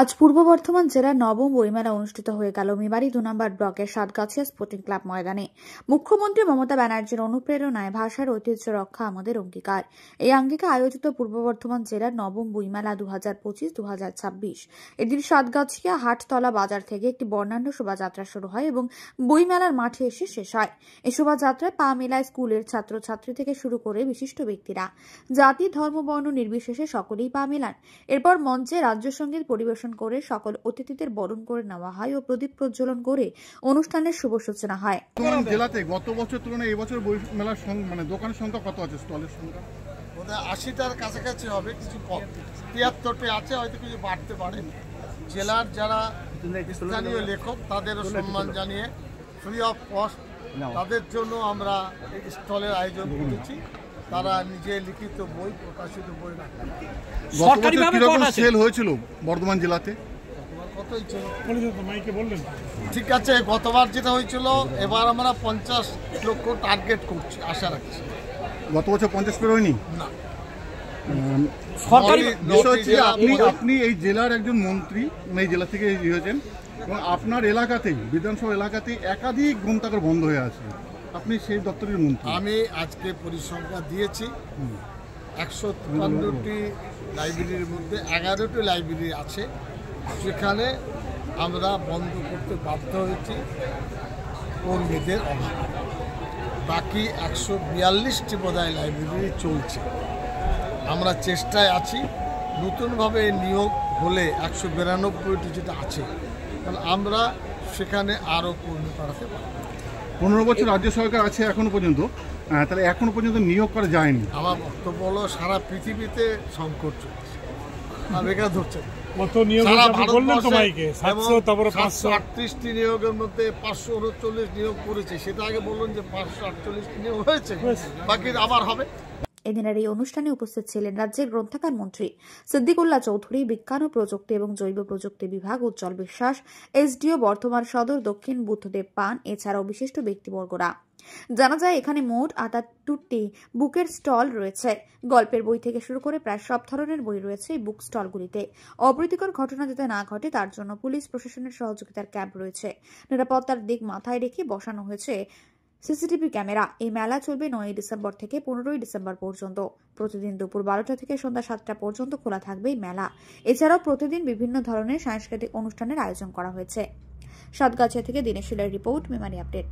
আজ পূর্ব বর্ধমান জেলার নবম বইমেলা অনুষ্ঠিত হয়ে গেল মেমারি ২ নম্বর ব্লকের সাতগাছিয়া স্পোর্টিং ক্লাব ময়দানে। মুখ্যমন্ত্রী মমতা ব্যানার্জির অনুপ্রেরণায় ভাষার ঐতিহ্য রক্ষা আমাদের অঙ্গীকার এই আঙ্গিকে আয়োজিত পূর্ব বর্ধমান জেলার নবম বইমেলা 2025-2026 এদিন সাতগাছিয়া হাটতলা বাজার থেকে একটি বর্ণাঢ্য শোভাযাত্রা শুরু হয় এবং বইমেলার মাঠে এসে শেষ হয়। এই শোভাযাত্রায় পা মেলায় স্কুলের ছাত্রছাত্রী থেকে শুরু করে বিশিষ্ট ব্যক্তিরা, জাতি ধর্ম বর্ণ নির্বিশেষে সকলেই পা মেলান। এরপর মঞ্চে রাজ্য সঙ্গীত পরিবেশন করে সকল অতিথিদের বরণ করে নেওয়া হয় ও প্রদীপ প্রজ্বলন করে অনুষ্ঠানের শুভ সূচনা হয়। জেলাতে গত বছর তুলনায় এই বছর বই মেলার দোকানের সংখ্যা কত আছে? স্টলের সংখ্যা 80টার কাছাকাছি হবে, কিছু কম 73টি আছে, হয়তো কিছু বাড়তে পারে। জেলার যারা স্থানীয় লেখক তাদেরও সম্মান জানিয়ে ফ্রি অফ কস্ট তাদের জন্য আমরা এই স্টলের আয়োজন করেছি। তারা নিজে লিখিত বই, প্রকাশিত বই রাখেন। সেল হয়েছিল বর্ধমান জেলাতে ঠিক আছে, গতবার যেটা হয়েছিল এবার আমরা 50 লক্ষ টার্গেট করছি, আশা রাখছি। গত বছর 50 পের হয়নি না। আপনি এই জেলার একজন মন্ত্রী, এই জেলা থেকে হয়েছেন এবং আপনার এলাকাতেই বিধানসভা এলাকাতেই একাধিক গ্রন্থাগার বন্ধ হয়ে আছে, আপনি সেই দপ্তরের মন্ত্রী। আমি আজকে পরিসংখ্যা দিয়েছি, 153টি লাইব্রেরির মধ্যে 11টি লাইব্রেরি আছে যেখানে আমরা বন্ধ করতে বাধ্য হয়েছি কর্মীদের অভাব। বাকি 142টি বোধহয় লাইব্রেরি চলছে। আমরা চেষ্টায় আছি, নতুনভাবে নিয়োগ হলে 192টি যেটা আছে, তাহলে আমরা সেখানে আরও কর্মী বাড়াতে পারব। 15 বছর রাজ্য সরকার আছে এখনো পর্যন্ত, তাহলে এখনো পর্যন্ত নিয়োগ করা যায়নি। আমার বক্তব্য হলো সারা পৃথিবীতে সংকট চলছে, বেকার ধরছে। 538টি নিয়োগের মধ্যে 539 নিয়োগ করেছে, সেটা আগে বলুন যে 548টি নিয়োগ হয়েছে, বাকি আবার হবে। এদিনের এই অনুষ্ঠানে উপস্থিত ছিলেন রাজ্যের গ্রন্থাগার মন্ত্রী সিদ্দিকুল্লাহ চৌধুরী, বিজ্ঞান ও প্রযুক্তি এবং জৈব প্রযুক্তি বিভাগ উজ্জ্বল বিশ্বাস, এসডিও বর্ধমান সদর দক্ষিণ বুদ্ধদেব পান, এছাড়াও বিশিষ্ট ব্যক্তিবর্গরা। জানা যায় এখানে মোট 78টি বুকের স্টল রয়েছে। গল্পের বই থেকে শুরু করে প্রায় সব ধরনের বই রয়েছে এই বুক স্টলগুলিতে। অপ্রীতিকর ঘটনা যাতে না ঘটে তার জন্য পুলিশ প্রশাসনের সহযোগিতার ক্যাম্প রয়েছে। নিরাপত্তার দিক মাথায় রেখে বসানো হয়েছে সিসিটিভি ক্যামেরা। এই মেলা চলবে 9 ডিসেম্বর থেকে 15 ডিসেম্বর পর্যন্ত। প্রতিদিন দুপুর 12টা থেকে সন্ধ্যা 7টা পর্যন্ত খোলা থাকবে এই মেলা। এছাড়াও প্রতিদিন বিভিন্ন ধরনের সাংস্কৃতিক অনুষ্ঠানের আয়োজন করা হয়েছে। সাতগাছিয়া থেকে দিনেশ শিলের রিপোর্ট, মেমারি আপডেট।